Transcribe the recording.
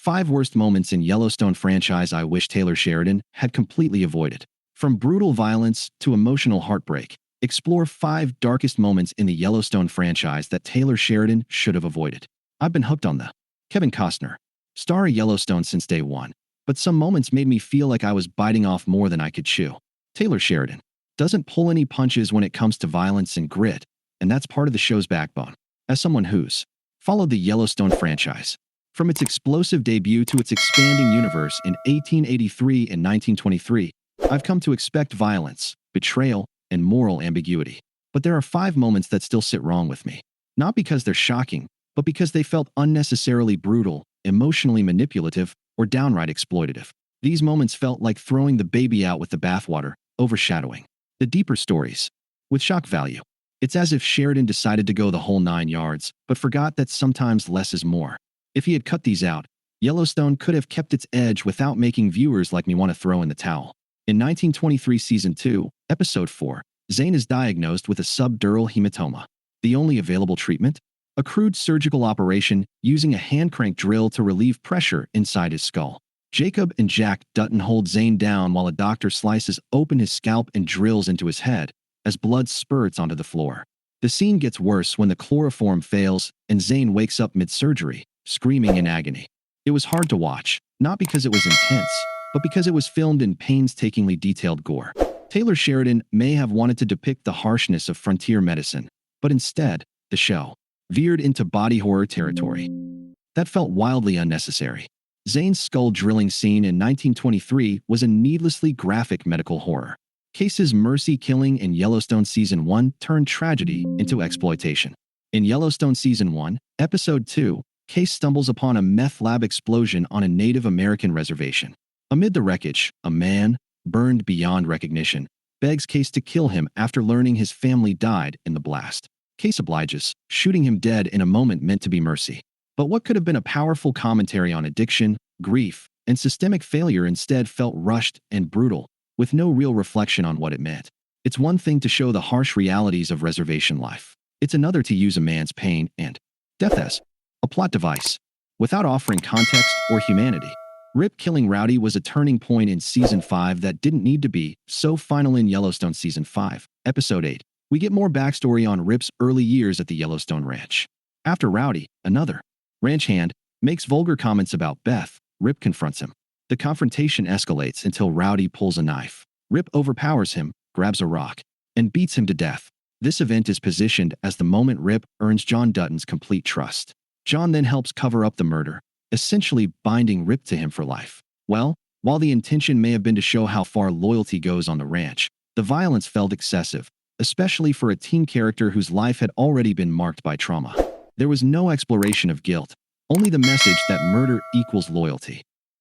5 worst moments in Yellowstone franchise I wish Taylor Sheridan had completely avoided. From brutal violence to emotional heartbreak, explore 5 darkest moments in the Yellowstone franchise that Taylor Sheridan should have avoided. I've been hooked on the Kevin Costner star of Yellowstone since day one, but some moments made me feel like I was biting off more than I could chew. Taylor Sheridan doesn't pull any punches when it comes to violence and grit, and that's part of the show's backbone. As someone who's followed the Yellowstone franchise from its explosive debut to its expanding universe in 1883 and 1923, I've come to expect violence, betrayal, and moral ambiguity. But there are 5 moments that still sit wrong with me. Not because they're shocking, but because they felt unnecessarily brutal, emotionally manipulative, or downright exploitative. These moments felt like throwing the baby out with the bathwater, overshadowing the deeper stories. With shock value, it's as if Sheridan decided to go the whole 9 yards, but forgot that sometimes less is more. If he had cut these out, Yellowstone could have kept its edge without making viewers like me want to throw in the towel. In 1923 Season 2, Episode 4, Zane is diagnosed with a subdural hematoma. The only available treatment? A crude surgical operation using a hand-crank drill to relieve pressure inside his skull. Jacob and Jack Dutton hold Zane down while a doctor slices open his scalp and drills into his head as blood spurts onto the floor. The scene gets worse when the chloroform fails and Zane wakes up mid-surgery, screaming in agony. It was hard to watch, not because it was intense, but because it was filmed in painstakingly detailed gore. Taylor Sheridan may have wanted to depict the harshness of frontier medicine, but instead, the show veered into body horror territory. That felt wildly unnecessary. Zane's skull drilling scene in 1923 was a needlessly graphic medical horror. Case's mercy killing in Yellowstone Season 1 turned tragedy into exploitation. In Yellowstone Season 1, Episode 2, Case stumbles upon a meth lab explosion on a Native American reservation. Amid the wreckage, a man, burned beyond recognition, begs Case to kill him after learning his family died in the blast. Case obliges, shooting him dead in a moment meant to be mercy. But what could have been a powerful commentary on addiction, grief, and systemic failure instead felt rushed and brutal, with no real reflection on what it meant. It's one thing to show the harsh realities of reservation life. It's another to use a man's pain and death as a plot device, without offering context or humanity. Rip killing Rowdy was a turning point in Season 5 that didn't need to be so final. In Yellowstone Season 5, Episode 8, we get more backstory on Rip's early years at the Yellowstone Ranch. After Rowdy, another ranch hand, makes vulgar comments about Beth, Rip confronts him. The confrontation escalates until Rowdy pulls a knife. Rip overpowers him, grabs a rock, and beats him to death. This event is positioned as the moment Rip earns John Dutton's complete trust. John then helps cover up the murder, essentially binding Rip to him for life. Well, while the intention may have been to show how far loyalty goes on the ranch, the violence felt excessive, especially for a teen character whose life had already been marked by trauma. There was no exploration of guilt, only the message that murder equals loyalty.